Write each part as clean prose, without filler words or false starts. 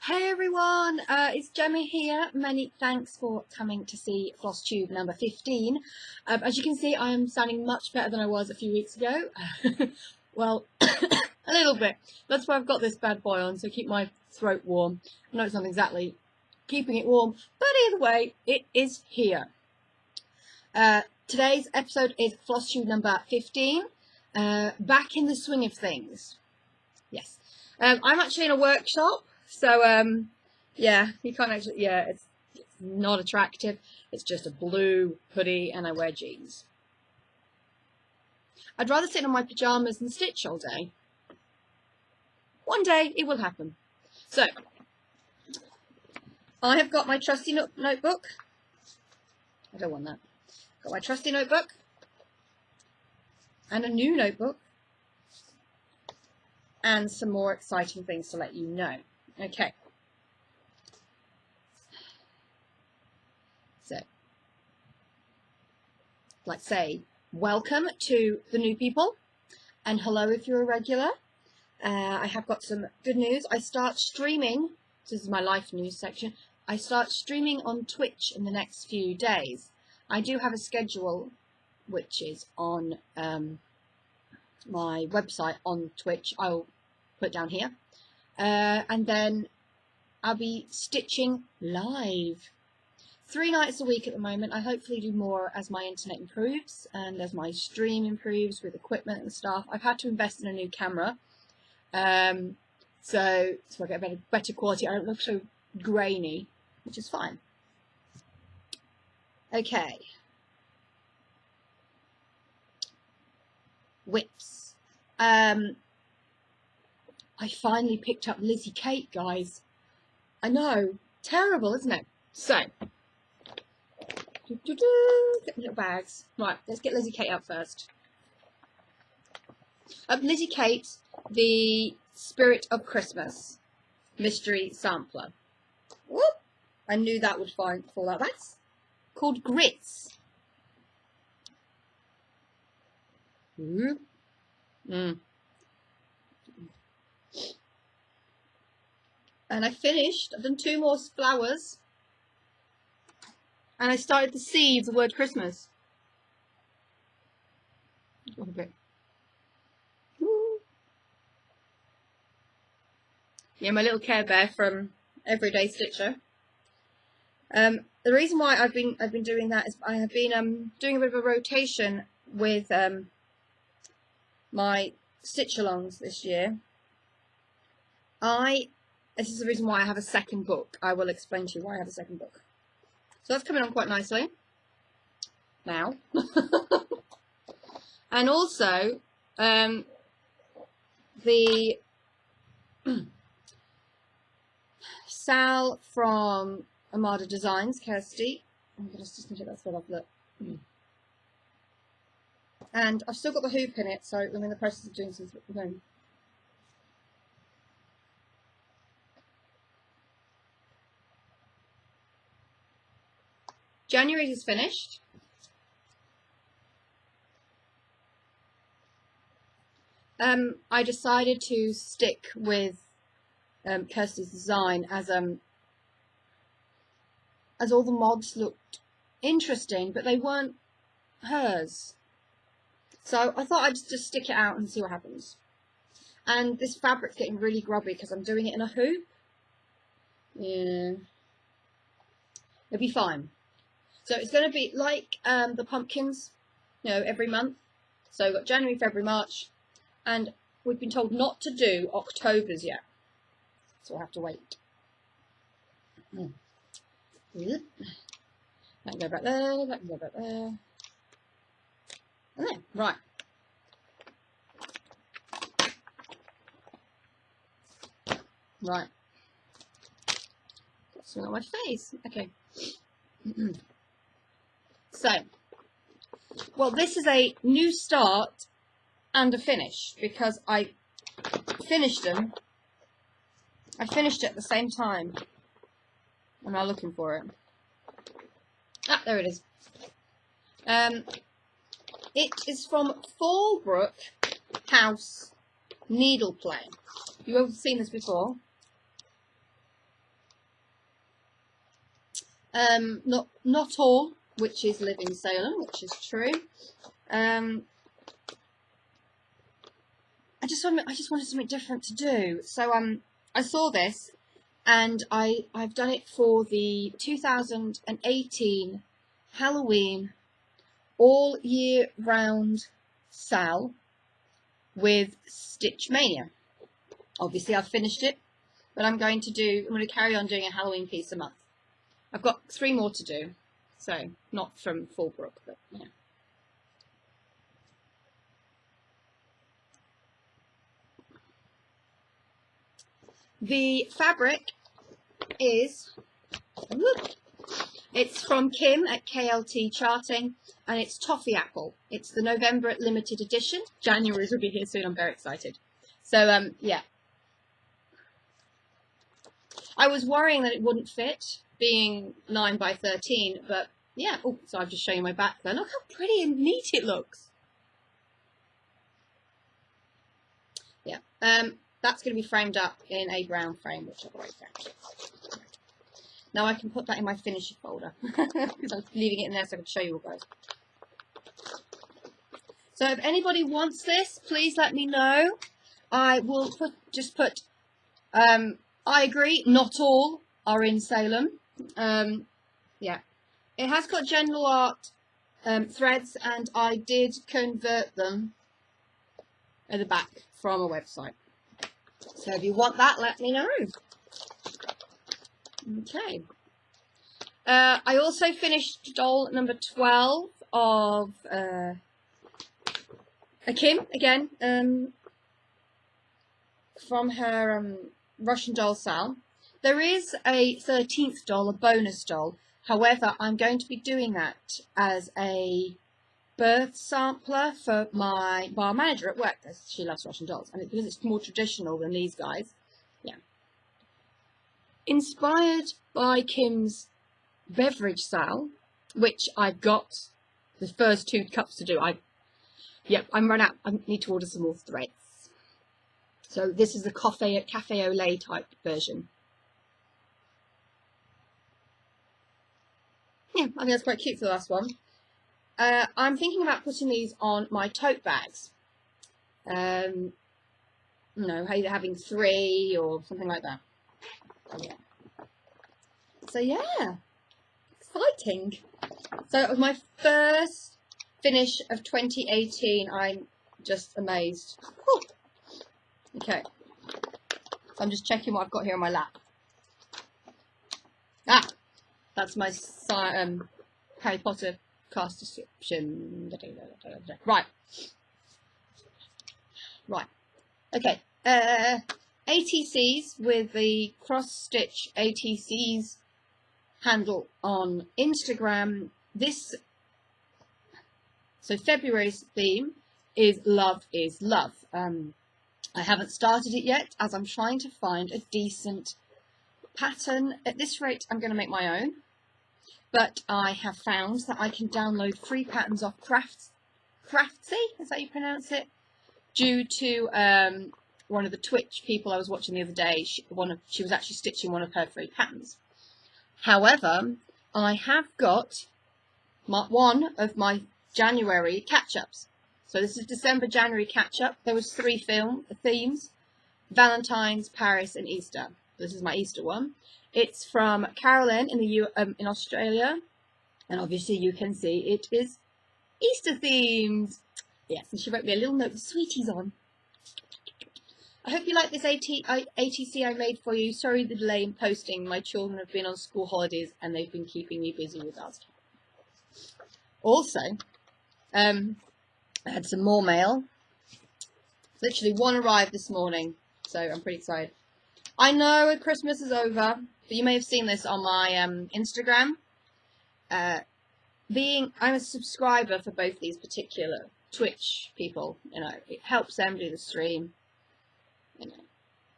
Hey everyone, it's Gemma here. Many thanks for coming to see FlossTube number 15. As you can see, I am sounding much better than I was a few weeks ago. Well, a little bit. That's why I've got this bad boy on, so keep my throat warm. I know it's not exactly keeping it warm, but either way, it is here. Today's episode is FlossTube number 15. Back in the swing of things. Yes. I'm actually in a workshop. So, yeah, you can't actually, yeah, it's not attractive. It's just a blue hoodie and I wear jeans. I'd rather sit on my pyjamas and stitch all day. One day it will happen. So, I have got my trusty notebook. I don't want that. Got my trusty notebook. And a new notebook. And some more exciting things to let you know. Okay, so like say welcome to the new people and hello if you're a regular. I have got some good news. I start streaming, this is my life news section, I start streaming on Twitch in the next few days. I do have a schedule which is on my website on Twitch. I'll put it down here. And then I'll be stitching live 3 nights a week at the moment. I hopefully do more as my internet improves and as my stream improves with equipment and stuff. I've had to invest in a new camera, so I get a better quality. I don't look so grainy, which is fine. Okay. Whips. I finally picked up Lizzie Kate, guys. I know, terrible, isn't it? So, get my little bags. Right, let's get Lizzie Kate out first. Lizzie Kate, the Spirit of Christmas mystery sampler. Whoop! I knew that would fall out. That's called Grits. Whoop. And I've done 2 more flowers, and I started to see the word Christmas. A little bit. Woo. Yeah, my little Care Bear from Everyday Stitcher. The reason why I've been doing that is I have been doing a bit of a rotation with my stitch-alongs this year. This is the reason why I have a second book. I will explain to you why I have a second book. So that's coming on quite nicely now. And also, the Sal from Armada Designs, Kirsty. I'm going to just take that sort of look. And I've still got the hoop in it, so I'm in the process of doing some. January is finished. I decided to stick with Kirsty's design as all the mods looked interesting, but they weren't hers. So I thought I'd just stick it out and see what happens. And this fabric's getting really grubby because I'm doing it in a hoop. Yeah, it'll be fine. So it's going to be like the pumpkins, you know, every month. So we've got January, February, March, and we've been told not to do October's yet. So we'll have to wait. That can go back there, that can go back there. And there, right. Right. Got something on my face. Okay. So, well, this is a new start and a finish because I finished them. I finished it at the same time. I'm now looking for it. Ah, there it is. It is from Fallbrook House Needle Play. You've seen this before. Not all witches live in Salem, which is true. I just wanted something different to do. So I saw this, and I've done it for the 2018 Halloween all year round sale with Stitch Mania. Obviously I've finished it, but I'm going to carry on doing a Halloween piece a month. I've got 3 more to do, so not from Fallbrook, but yeah. The fabric is, it's from Kim at KLT Charting, and it's Toffee Apple. It's the November limited edition. January's will be here soon. I'm very excited. So yeah. I was worrying that it wouldn't fit, being 9 by 13, but yeah. Oh, so I've just shown you my back there. Look how pretty and neat it looks. Yeah. That's going to be framed up in a brown frame, which I've already framed. Now I can put that in my finisher folder, because I'm leaving it in there so I can show you all guys. So if anybody wants this, please let me know. I will just put, I agree, not all are in Salem. Yeah. It has got general art threads, and I did convert them at the back from a website. So if you want that, let me know. Okay. I also finished doll number 12 of a Kim, again, from her Russian doll sale. There is a 13th doll, a bonus doll. However, I'm going to be doing that as a birth sampler for my bar manager at work, because she loves Russian dolls, and because it's more traditional than these guys. Yeah. Inspired by Kim's beverage sale, which I've got the first 2 cups to do. I'm run out. I need to order some more threads. So this is the cafe au lait type version. Yeah, I think that's quite cute for the last one. I'm thinking about putting these on my tote bags. You know, either having 3 or something like that. Yeah. So yeah, exciting. So it was my first finish of 2018. I'm just amazed. Whew. Okay. So I'm just checking what I've got here on my lap. Ah, that's my Harry Potter cast description. Right. Right. Okay. ATCs with the cross stitch ATCs handle on Instagram. So February's theme is Love is Love. I haven't started it yet, as I'm trying to find a decent pattern. At this rate, I'm going to make my own. But I have found that I can download free patterns off Craftsy, is that how you pronounce it? Due to one of the Twitch people I was watching the other day. She was actually stitching one of her free patterns. However, I have got one of my January catch-ups. So this is December, January catch-up. There was 3 themes: Valentine's, Paris, and Easter. This is my Easter one. It's from Carolyn in Australia, and obviously you can see it is Easter themed. Yes, and she wrote me a little note with sweeties on. I hope you like this ATC I made for you. Sorry the delay in posting. My children have been on school holidays and they've been keeping me busy with us. Also, I had some more mail. Literally one arrived this morning, so I'm pretty excited. I know Christmas is over, but you may have seen this on my Instagram. I'm a subscriber for both these particular Twitch people. You know, it helps them do the stream. You know,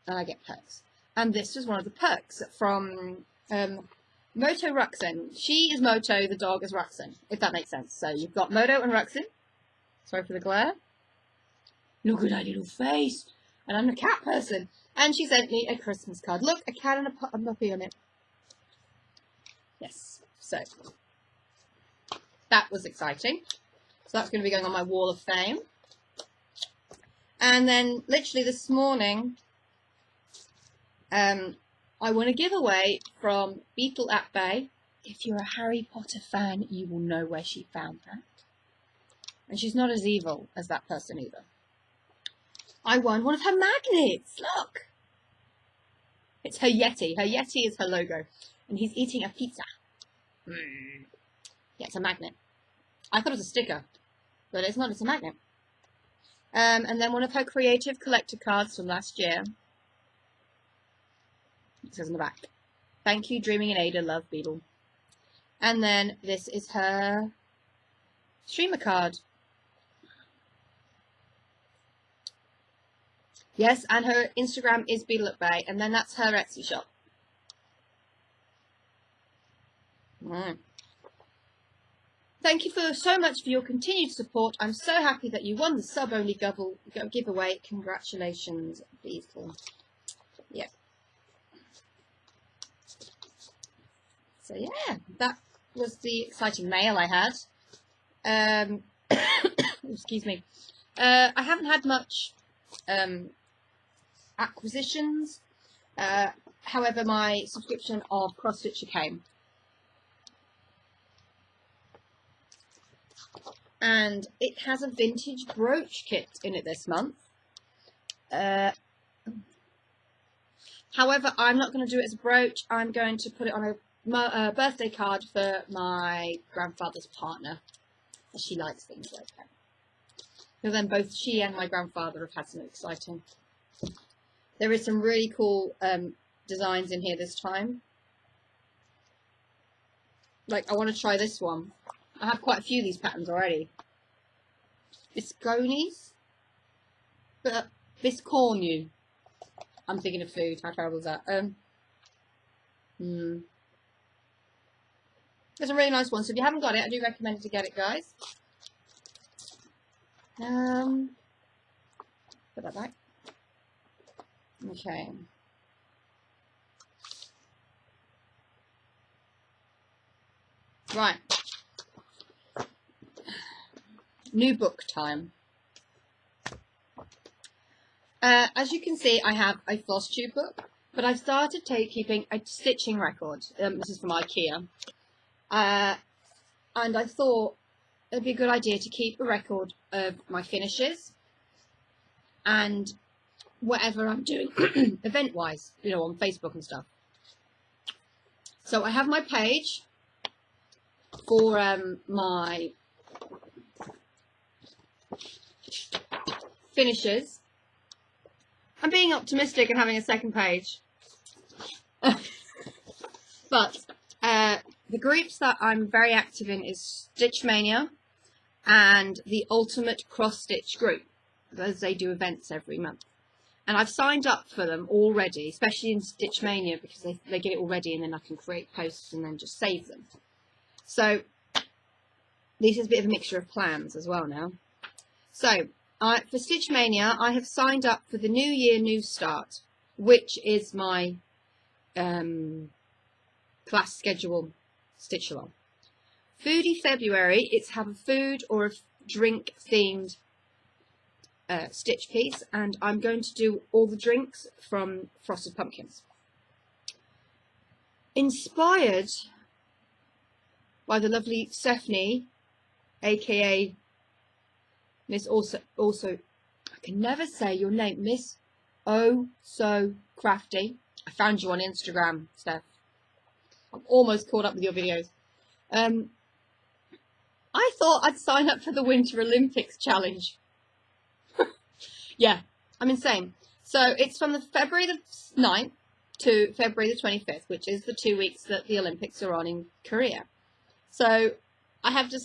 and I get perks. And this was one of the perks from Moto Ruxin. She is Moto, the dog is Ruxin, if that makes sense. So you've got Moto and Ruxin. Sorry for the glare. Look at that little face. And I'm a cat person. And she sent me a Christmas card. Look, a cat and a puppy on it. Yes. So that was exciting. So that's going to be going on my wall of fame. And then literally this morning, I won a giveaway from Beetle at Bay. If you're a Harry Potter fan, you will know where she found that. And she's not as evil as that person either. I won one of her magnets. Look! It's her Yeti. Her Yeti is her logo. And he's eating a pizza. Yeah, it's a magnet. I thought it was a sticker. But it's not. It's a magnet. And then one of her creative collector cards from last year. It says on the back, "Thank you, Dreaming in Ada, love, Beetle." And then this is her streamer card. Yes, and her Instagram is Beetle at Bay, and then that's her Etsy shop. Thank you so much for your continued support. I'm so happy that you won the sub-only giveaway. Congratulations, Beetle. Yeah. So yeah, that was the exciting mail I had. Excuse me. I haven't had much acquisitions. However, my subscription of Cross Stitcher came. And it has a vintage brooch kit in it this month. However, I'm not going to do it as a brooch. I'm going to put it on a birthday card for my grandfather's partner. She likes things like that. So then both she and my grandfather have had something exciting. There is some really cool designs in here this time. Like, I want to try this one. I have quite a few of these patterns already. Bisconis? Biscornu. I'm thinking of food. How terrible is that? It's a really nice one. So if you haven't got it, I do recommend it to get it, guys. Put that back. Okay. Right. New book time. As you can see, I have a FlossTube book, but I've started keeping a stitching record. This is from IKEA. And I thought it'd be a good idea to keep a record of my finishes and whatever I'm doing event-wise, you know, on Facebook and stuff. So I have my page for my finishes. I'm being optimistic and having a second page. But the groups that I'm very active in is Stitch Mania and the Ultimate Cross Stitch group, as they do events every month. And I've signed up for them already, especially in Stitch Mania, because they get it all ready and then I can create posts and then just save them. So this is a bit of a mixture of plans as well now. So for Stitch Mania, I have signed up for the New Year New Start, which is my class schedule stitch along. Foodie February, it's have a food or a drink themed stitch piece, and I'm going to do all the drinks from Frosted Pumpkins. Inspired by the lovely Stephanie, aka Miss also I can never say your name, Miss Oh So Crafty. I found you on Instagram, Steph. I'm almost caught up with your videos. I thought I'd sign up for the Winter Olympics challenge. Yeah, I'm insane. So it's from the February the 9th to February the 25th, which is the 2 weeks that the Olympics are on in Korea. So I have to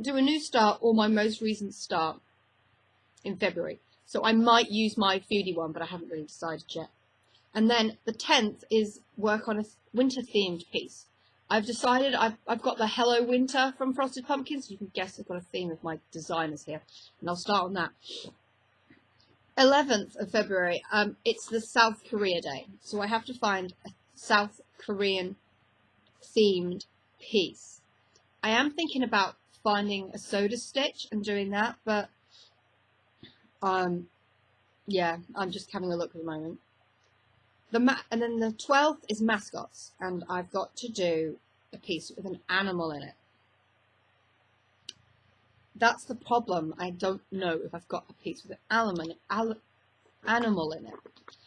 do a new start or my most recent start in February. So I might use my foodie one, but I haven't really decided yet. And then the 10th is work on a winter themed piece. I've decided I've got the Hello Winter from Frosted Pumpkins. You can guess I've got a theme of my designers here. And I'll start on that. 11th of February, it's the South Korea Day. So I have to find a South Korean themed piece. I am thinking about finding a soda stitch and doing that, but yeah, I'm just having a look at the moment. And then the 12th is mascots, and I've got to do a piece with an animal in it. That's the problem. I don't know if I've got a piece with an animal in it.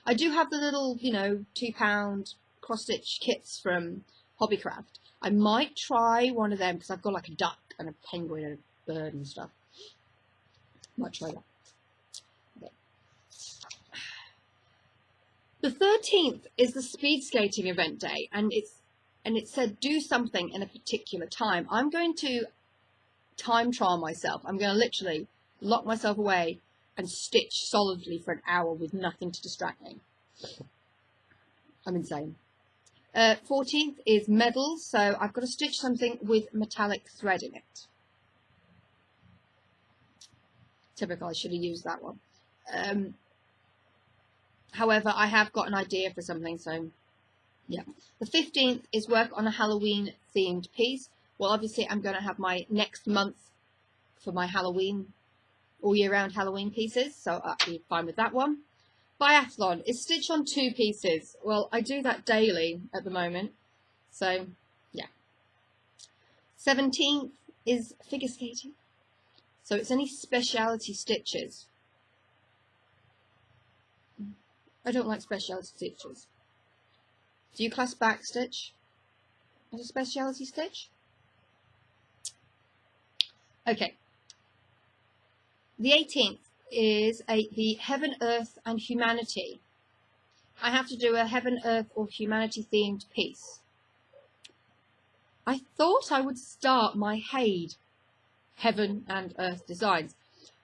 I do have the little, you know, £2 cross-stitch kits from Hobbycraft. I might try one of them because I've got like a duck and a penguin and a bird and stuff. Might try that. Okay. The 13th is the speed skating event day, and it said do something in a particular time. I'm going to time trial myself. I'm going to literally lock myself away and stitch solidly for an hour with nothing to distract me. I'm insane. 14th is medals, so I've got to stitch something with metallic thread in it. Typical, I should have used that one. However, I have got an idea for something, so yeah. The 15th is work on a Halloween themed piece. Well, obviously I'm going to have my next month for my Halloween, all year round Halloween pieces, so I'll be fine with that one. Biathlon is stitch on 2 pieces. Well, I do that daily at the moment, so yeah. 17th is figure skating, so it's any speciality stitches. I don't like speciality stitches. Do you class back stitch as a speciality stitch? Okay. The 18th is the Heaven, Earth and Humanity. I have to do a Heaven, Earth or Humanity themed piece. I thought I would start my HAID, Heaven and Earth designs,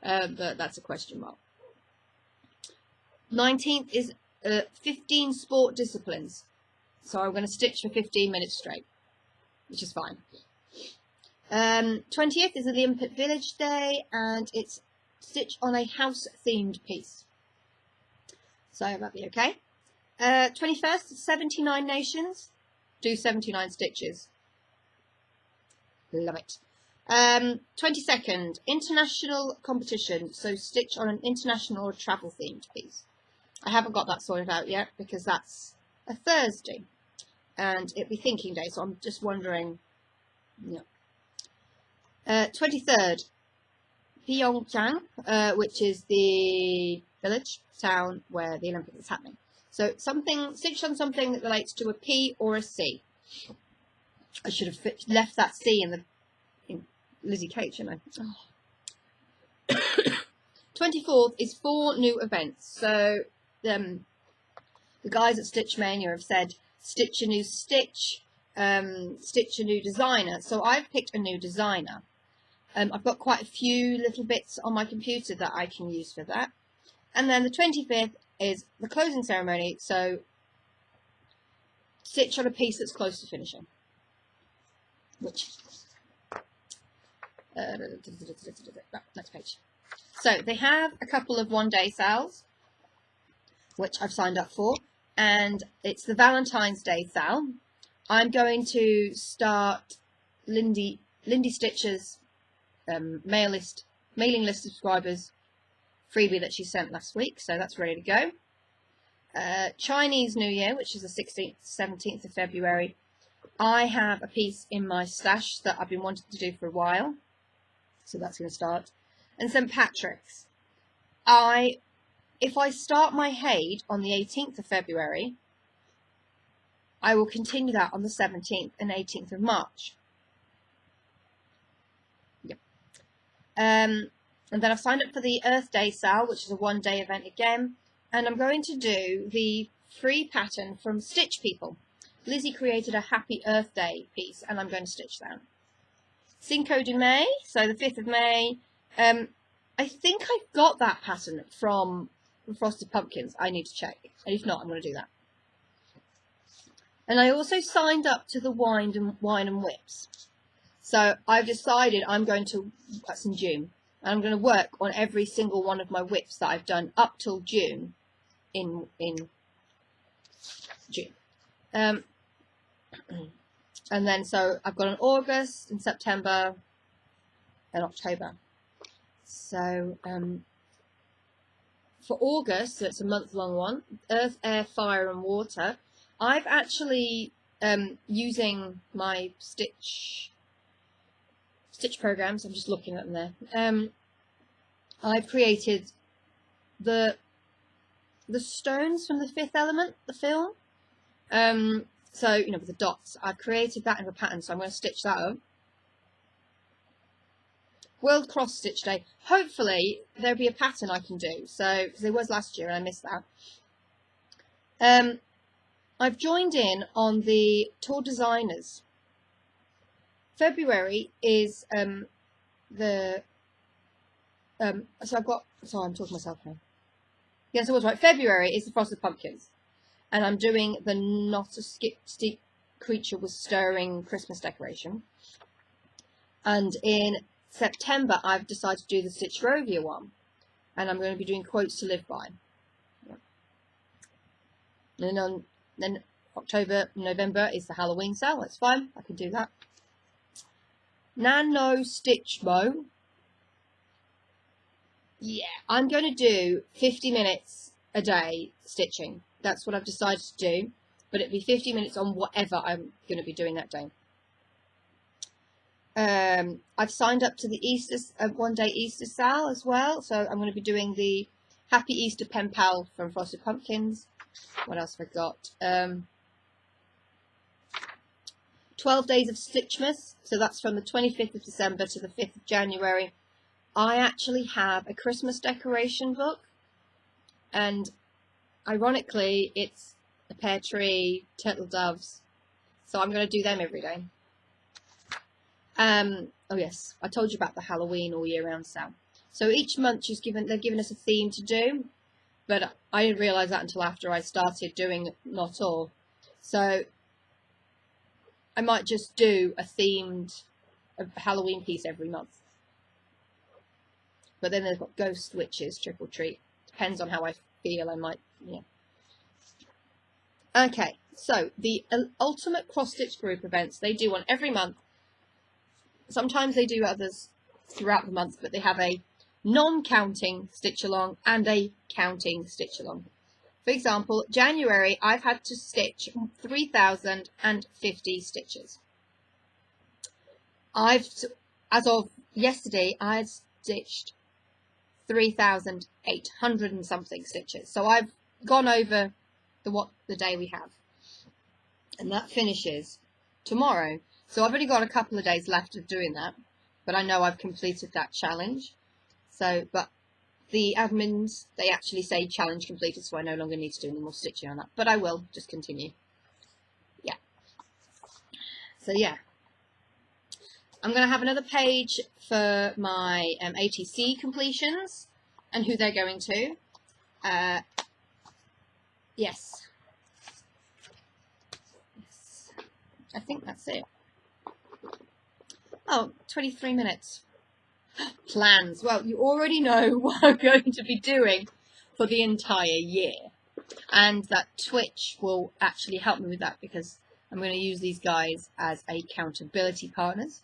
but that's a question mark. 19th is 15 sport disciplines. So I'm going to stitch for 15 minutes straight, which is fine. 20th is Olympic Village Day, and it's stitch on a house-themed piece. So that'll be okay. 21st, 79 nations. Do 79 stitches. Love it. 22nd, international competition. So stitch on an international or travel-themed piece. I haven't got that sorted out yet because that's a Thursday. And it'll be thinking day, so I'm just wondering. Yeah. 23rd, Pyeongchang, which is the village, town where the Olympics is happening. So stitch on something that relates to a P or a C. I should have left that C in Lizzie Kate, shouldn't I? Oh. 24th is 4 new events. So the guys at Stitch Mania have said stitch a new stitch, stitch a new designer. So I've picked a new designer. I've got quite a few little bits on my computer that I can use for that. And then the 25th is the closing ceremony. So stitch on a piece that's close to finishing. Which next page. So they have a couple of one-day sales, which I've signed up for, and it's the Valentine's Day sale. I'm going to start Lindy Stitcher's mailing list subscribers freebie that she sent last week, so that's ready to go. Chinese New Year, which is the 16th, 17th of February. I have a piece in my stash that I've been wanting to do for a while, so that's going to start. And St. Patrick's. If I start my HAID on the 18th of February, I will continue that on the 17th and 18th of March. Yep. And then I've signed up for the Earth Day sale, which is a one-day event again. And I'm going to do the free pattern from Stitch People. Lizzie created a Happy Earth Day piece, and I'm going to stitch that. Cinco de May, so the 5th of May. I think I've got that pattern from Frosted Pumpkins. I need to check. And if not, I'm going to do that. And I also signed up to the Wine and Whips. So I've decided I'm going to, that's in June, and I'm going to work on every single one of my whips that I've done up till June in June. And then so I've got an August and September and October. So for August, so it's a month-long one, Earth, Air, Fire and Water, I've actually, using my stitch programs, I'm just looking at them there, I've created the stones from the Fifth Element, the film. So, you know, with the dots, I created that in a pattern, so I'm going to stitch that up. World Cross Stitch Day. Hopefully, there'll be a pattern I can do. So, because there was last year and I missed that. I've joined in on the Tour Designers. February is so I've got, sorry, I'm talking to myself now. Yes, I was right. February is the Frosted Pumpkins. And I'm doing the Not a Steep Creature Was Stirring Christmas decoration. And in September, I've decided to do the Stitcherovia one. And I'm going to be doing Quotes to Live By. And then October, November is the Halloween sale. That's fine. I can do that. Nano Stitch Bow. Yeah, I'm going to do 50 minutes a day stitching. That's what I've decided to do. But it'll be 50 minutes on whatever I'm going to be doing that day. I've signed up to the Easter, one-day Easter sale as well. So I'm going to be doing the Happy Easter Pen Pal from Frosted Pumpkins. What else have I got? 12 days of Stitchmas. So that's from the 25th of December to the 5th of January. I actually have a Christmas decoration book. And ironically, it's a pear tree, turtle doves. So I'm going to do them every day. Oh yes, I told you about the Halloween all year round sale. So each month they're giving us a theme to do, but I didn't realise that until after I started doing Not All. So I might just do a themed Halloween piece every month. But then they've got Ghost Witches, Trick or Treat. Depends on how I feel, I might, yeah. Okay, so the Ultimate Cross Stitch Group events, they do one every month. Sometimes they do others throughout the month, but they have a non-counting stitch along and a counting stitch along. For example, January, I've had to stitch 3,050 stitches. As of yesterday, I had stitched 3,800 and something stitches. So I've gone over the day we have. And that finishes tomorrow. So I've only got a couple of days left of doing that, but I know I've completed that challenge. So, but the admins, they actually say challenge completed, so I no longer need to do any more stitching on that. But I will just continue. Yeah. So yeah. I'm going to have another page for my ATC completions and who they're going to. Yes. I think that's it. Oh, 23 minutes. Plans. Well, you already know what I'm going to be doing for the entire year. And that Twitch will actually help me with that because I'm going to use these guys as accountability partners.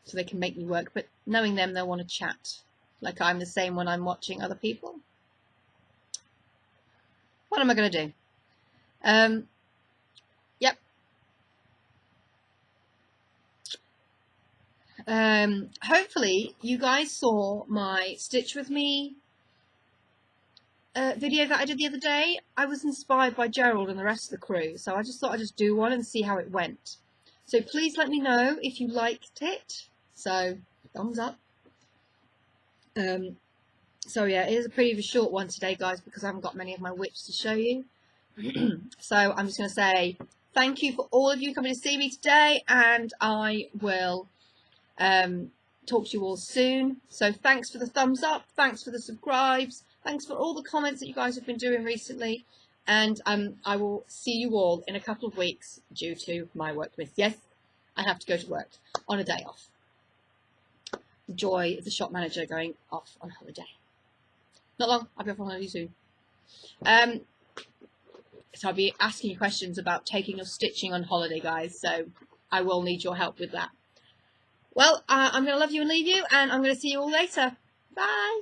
So they can make me work. But knowing them, they'll want to chat. Like I'm the same when I'm watching other people. What am I going to do? Yep. Hopefully you guys saw my Stitch With Me video that I did the other day. I was inspired by Gerald and the rest of the crew, so I just thought I'd just do one and see how it went. So please let me know if you liked it. So thumbs up. So yeah, it is a pretty short one today, guys, because I haven't got many of my whips to show you. So I'm just going to say thank you for all of you coming to see me today, and I will talk to you all soon. So thanks for the thumbs up, thanks for the subscribes, thanks for all the comments that you guys have been doing recently, and I will see you all in a couple of weeks due to my work commitments. Yes, I have to go to work on a day off. The joy of the shop manager going off on holiday. Not long, I'll be off on holiday soon. So I'll be asking you questions about taking your stitching on holiday, guys. So I will need your help with that. Well, I'm going to love you and leave you, and I'm going to see you all later. Bye.